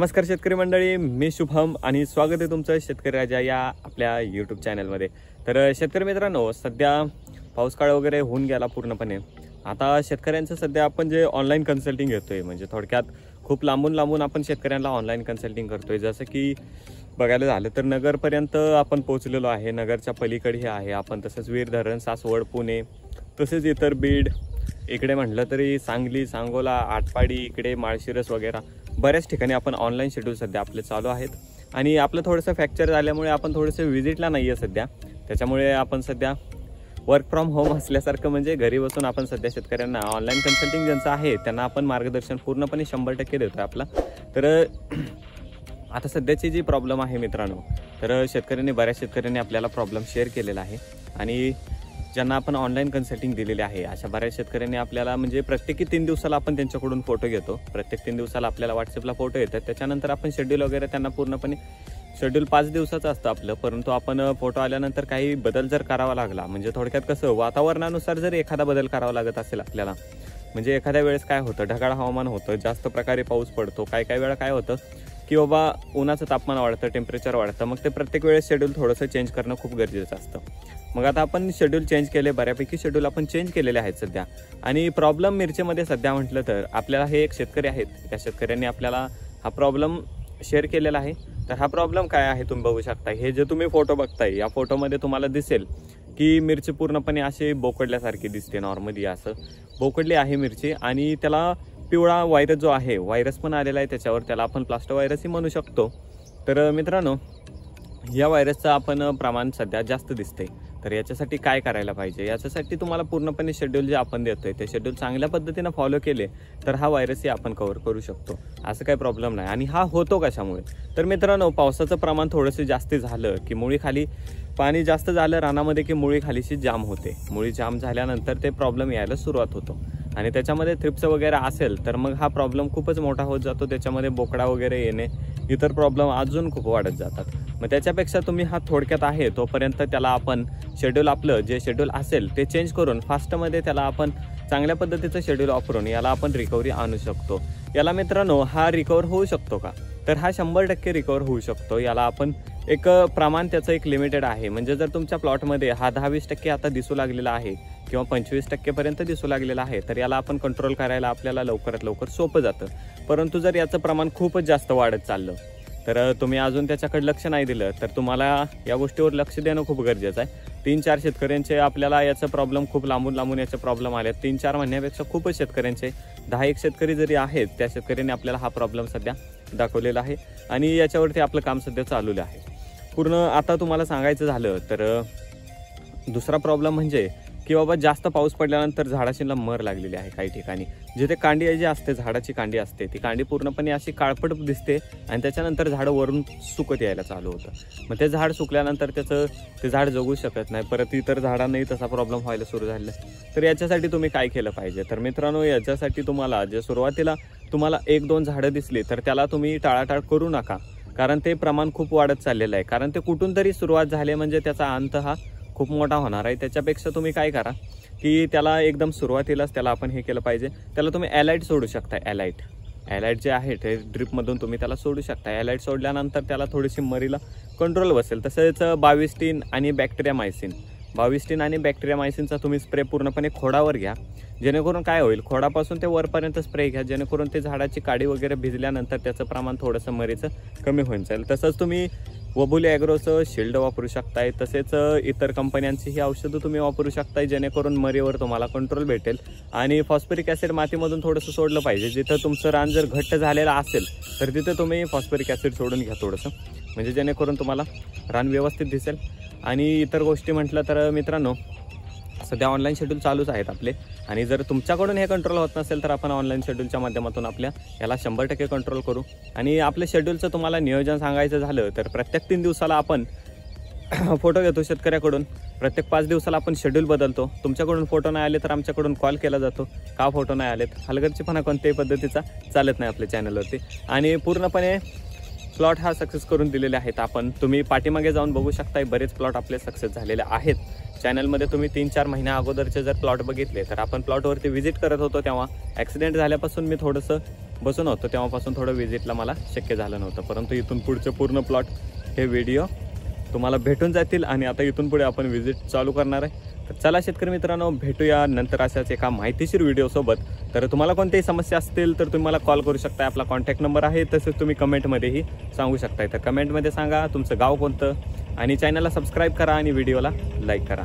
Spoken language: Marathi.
नमस्कार शेतकरी मंडळी, मी शुभम आणि स्वागत आहे तुमचं शेतकरी राजा या आपल्या यूट्यूब चॅनलमध्ये। तर शेतकरी मित्रांनो, सध्या पाऊस काळ वगैरे होऊन गेला पूर्णपणे। आता शेतकऱ्यांचं सध्या आपण जे ऑनलाईन कन्सल्टिंग घेतोय, म्हणजे थोडक्यात खूप लांबून आपण शेतकऱ्यांना ऑनलाईन कन्सल्टिंग करतोय। जसं की बघायला झालं तर नगरपर्यंत आपण पोहोचलेलो आहे, नगरच्या पलीकडे आहे आपण। तसंच वीर धरण, सासवड, पुणे, तसेच इतर बीड, इकडे म्हटलं तरी सांगली, सांगोला, आटपाडी, इकडे माळशिरस वगैरे बऱ्याच ठिकाणी आपण ऑनलाईन शेड्यूल सध्या आपले चालू आहेत। आणि आपलं थोडंसं फ्रॅक्चर झाल्यामुळे आपण थोडंसं व्हिजिटला नाही आहे सध्या, त्याच्यामुळे आपण सध्या वर्क फ्रॉम होम असल्यासारखं म्हणजे घरी बसून आपण सध्या शेतकऱ्यांना ऑनलाईन कन्सल्टिंग ज्यांचं आहे त्यांना आपण मार्गदर्शन पूर्णपणे 100% देतोय आपला। तर आता सध्याची जी प्रॉब्लेम आहे मित्रांनो, तर बऱ्याच शेतकऱ्यांनी आपल्याला प्रॉब्लेम शेअर केलेला आहे आणि ज्यांना आपण ऑनलाईन कन्सल्टिंग दिलेली आहे अशा बऱ्याच शेतकऱ्यांनी आपल्याला म्हणजे प्रत्येकी 3 दिवसाला आपण त्यांच्याकडून फोटो घेतो। प्रत्येक 3 दिवसाला आपल्याला व्हॉट्सअपला फोटो येतात, त्याच्यानंतर आपण शेड्यूल वगैरे त्यांना पूर्णपणे शेड्यूल 5 दिवसाचं असतं आपलं। परंतु आपण फोटो आल्यानंतर काही बदल जर करावा लागला, म्हणजे थोडक्यात कसं वातावरणानुसार जर एखादा बदल करावा लागत असेल आपल्याला, म्हणजे एखाद्या वेळेस काय होतं, ढगाळ हवामान होतं, जास्त प्रकारे पाऊस पडतो, काही वेळा काय होतं की बाबा उन्हाचं तापमान वाढतं, टेम्परेचर वाढतं, मग ते प्रत्येक वेळेस शेड्यूल थोडंसं चेंज करणं खूप गरजेचं असतं। मग आता आपण शेड्यूल चेंज केले, बऱ्यापैकी शेड्यूल आपण चेंज केलेले आहेत सध्या। आणि प्रॉब्लेम मिरचीमध्ये सध्या म्हटलं तर आपल्याला हे एक शेतकरी आहेत, त्या शेतकऱ्यांनी आपल्याला हा प्रॉब्लेम शेअर केलेला आहे। तर हा प्रॉब्लेम काय आहे तुम्ही बघू शकता, हे जे तुम्ही फोटो बघताय या फोटोमध्ये तुम्हाला दिसेल की मिरची पूर्णपणे अशी बोकडल्यासारखी दिसते। नॉर्मली असं बोकडली आहे मिरची आणि त्याला पिवळा व्हायरस जो आहे, व्हायरस पण आलेला आहे त्याच्यावर, त्याला आपण प्लास्टो व्हायरसही म्हणू शकतो। तर मित्रांनो, या व्हायरसचं आपण प्रमाण सध्या जास्त दिसते। तर याच्यासाठी काय करायला पाहिजे, याच्यासाठी तुम्हाला पूर्णपणे शेड्यूल जे आपण देतोय ते शेड्यूल चांगल्या पद्धतीने फॉलो केले तर हा व्हायरसही आपण कव्हर करू शकतो, असं काही प्रॉब्लेम नाही। आणि हा होतो कशामुळे, तर मित्रांनो पावसाचं प्रमाण थोडंसं जास्त झालं की मुळी खाली पाणी जास्त झालं रानामध्ये की मुळी खालीशी जाम होते। मुळी जाम झाल्यानंतर ते प्रॉब्लेम यायला सुरुवात होतो आणि त्याच्यामध्ये थ्रिप्स वगैरे असेल तर मग हा प्रॉब्लेम खूपच मोठा होत जातो। त्याच्यामध्ये बोकडा वगैरे येणे, इतर प्रॉब्लेम अजून खूप वाढत जातात। मग त्याच्यापेक्षा तुम्ही हा थोडक्यात आहे तोपर्यंत त्याला आपण शेड्यूल आपलं जे शेड्यूल असेल ते चेंज करून फास्टमध्ये त्याला आपण चांगल्या पद्धतीचं शेड्यूल वापरून याला आपण रिकव्हरी आणू शकतो। याला मित्रांनो हा रिकवर होऊ शकतो का, तर हा 100% रिकवर होऊ शकतो। याला आपण एक प्रमाण त्याचं एक लिमिटेड आहे, म्हणजे जर तुमच्या प्लॉटमध्ये हा 10-20% आता दिसू लागलेला आहे किंवा 25% पर्यंत दिसू लागलेला आहे तर याला आपण कंट्रोल करायला आपल्याला लवकरात लवकर सोपं जातं। परंतु जर याचं प्रमाण खूपच जास्त वाढत चाललं तर तुम्ही अजून त्याच्याकडे लक्ष नाही दिलं तर तुम्हाला या गोष्टीवर लक्ष देणं खूप गरजेचं आहे। 3-4 शेतकऱ्यांचे आपल्याला याचा प्रॉब्लेम खूप लांबून याचे प्रॉब्लेम आले, 3-4 म्हणण्यापेक्षा खूपच शेतकऱ्यांचे 10-1 शेतकरी जरी आहेत त्या शेतकऱ्यांनी आपल्याला हा प्रॉब्लेम सध्या दाखवलेला आहे आणि याच्यावरती आपलं काम सध्या चालू आहे पूर्ण। आता तुम्हाला सांगायचं झालं तर दुसरा प्रॉब्लेम म्हणजे की बाबा जास्त पाऊस पडल्यानंतर झाडाशीला मर लागलेली आहे। काही ठिकाणी जिथे कांडी जी असते, झाडाची कांडी असते, ती कांडी पूर्णपणे अशी काळपट दिसते आणि त्याच्यानंतर झाडं वरून सुकत यायला चालू होतं। मग ते झाड सुकल्यानंतर ते झाड जगू शकत नाही, परत इतर झाडांनाही तसा प्रॉब्लेम व्हायला सुरू झाला। तर याच्यासाठी तुम्ही काय केलं पाहिजे, तर मित्रांनो याच्यासाठी तुम्हाला जे सुरुवातीला तुम्हाला 1-2 झाडं दिसली तर त्याला तुम्ही टाळाटाळ करू नका, कारण ते प्रमाण खूप वाढत चाललेलं आहे। कारण ते कुठून तरी सुरुवात झाली म्हणजे त्याचा अंत हा खूप मोठा होणार आहे। त्याच्यापेक्षा तुम्ही काय करा की त्याला एकदम सुरुवातीलाच त्याला आपण हे केलं पाहिजे, त्याला तुम्ही ॲलाइट सोडू शकता। ॲलाइट जे आहे ते ड्रिपमधून तुम्ही त्याला सोडू शकता। ॲलाइट सोडल्यानंतर त्याला थोडीशी मरीला कंट्रोल बसेल। तसेच 22 आणि बॅक्टेरियामायसिन 22 आणि बॅक्टेरियामायसिनचा तुम्ही स्प्रे पूर्णपणे खोडावर घ्या, जेणेकरून काय होईल, खोडापासून ते वरपर्यंत स्प्रे घ्या, जेणेकरून ते झाडाची काडी वगैरे भिजल्यानंतर त्याचं प्रमाण थोडंसं मरीचं कमी होऊन जाईल। तसंच तुम्ही वबुली ॲग्रोचं शिल्ड वापरू शकताय, तसेच इतर कंपन्यांची ही औषधं तुम्ही वापरू शकताय, जेणेकरून मरीवर तुम्हाला कंट्रोल भेटेल। आणि फॉस्फरिक ॲसिड मातीमधून थोडंसं सोडलं पाहिजे। जिथं तुमचं रान जर घट्ट झालेलं असेल तर तिथं तुम्ही फॉस्फरिक ॲसिड सोडून घ्या थोडंसं, म्हणजे जेणेकरून तुम्हाला रान व्यवस्थित दिसेल। आणि इतर गोष्टी म्हटलं तर मित्रांनो सध्या ऑनलाईन शेड्यूल चालूच आहेत आपले, आणि जर तुमच्याकडून हे कंट्रोल होत नसेल तर आपण ऑनलाईन शेड्यूलच्या माध्यमातून आपल्या याला 100% कंट्रोल करू। आणि आपल्या शेड्यूलचं तुम्हाला नियोजन सांगायचं झालं तर प्रत्येक 3 दिवसाला आपण फोटो घेतो शेतकऱ्याकडून, प्रत्येक 5 दिवसाला आपण शेड्यूल बदलतो। तुमच्याकडून फोटो नाही आले तर आमच्याकडून कॉल केला जातो, का फोटो नाही आलेत, हलगर्जीपणा कोणत्याही पद्धतीचा चालत नाही आपल्या चॅनलवरती। आणि पूर्णपणे प्लॉट हा सक्सेस करून दिलेले आहेत आपण, तुम्ही पाठीमागे जाऊन बघू शकताय, बरेच प्लॉट आपले सक्सेस झालेले आहेत। चॅनलमध्ये तुम्ही 3-4 महिन्या अगोदरचे जर प्लॉट बघितले तर आपण प्लॉटवरती व्हिजिट करत होतो, तेव्हा ॲक्सिडेंट झाल्यापासून मी थोडंसं बसून होतो तेव्हापासून थोडं व्हिजिटला मला शक्य झालं नव्हतं, परंतु इथून पुढचे पूर्ण प्लॉट हे व्हिडिओ तुम्हाला भेटून जातील आणि आता इथून पुढे आपण व्हिजिट चालू करणार आहे. तर चला शेतकरी मित्रांनो, भेटूया नंतर अशाच एका माहितीशीर व्हिडिओसोबत. तर तुम्हाला कोणत्याही समस्या असतील तर तुम्ही मला कॉल करू शकता, आपला कॉन्टॅक्ट नंबर आहे. तसेच तुम्ही कमेंटमध्येही सांगू शकताय. तर कमेंटमध्ये सांगा तुमचं गाव कोणतं आणि चॅनलला सबस्क्राईब करा आणि व्हिडिओला लाईक करा.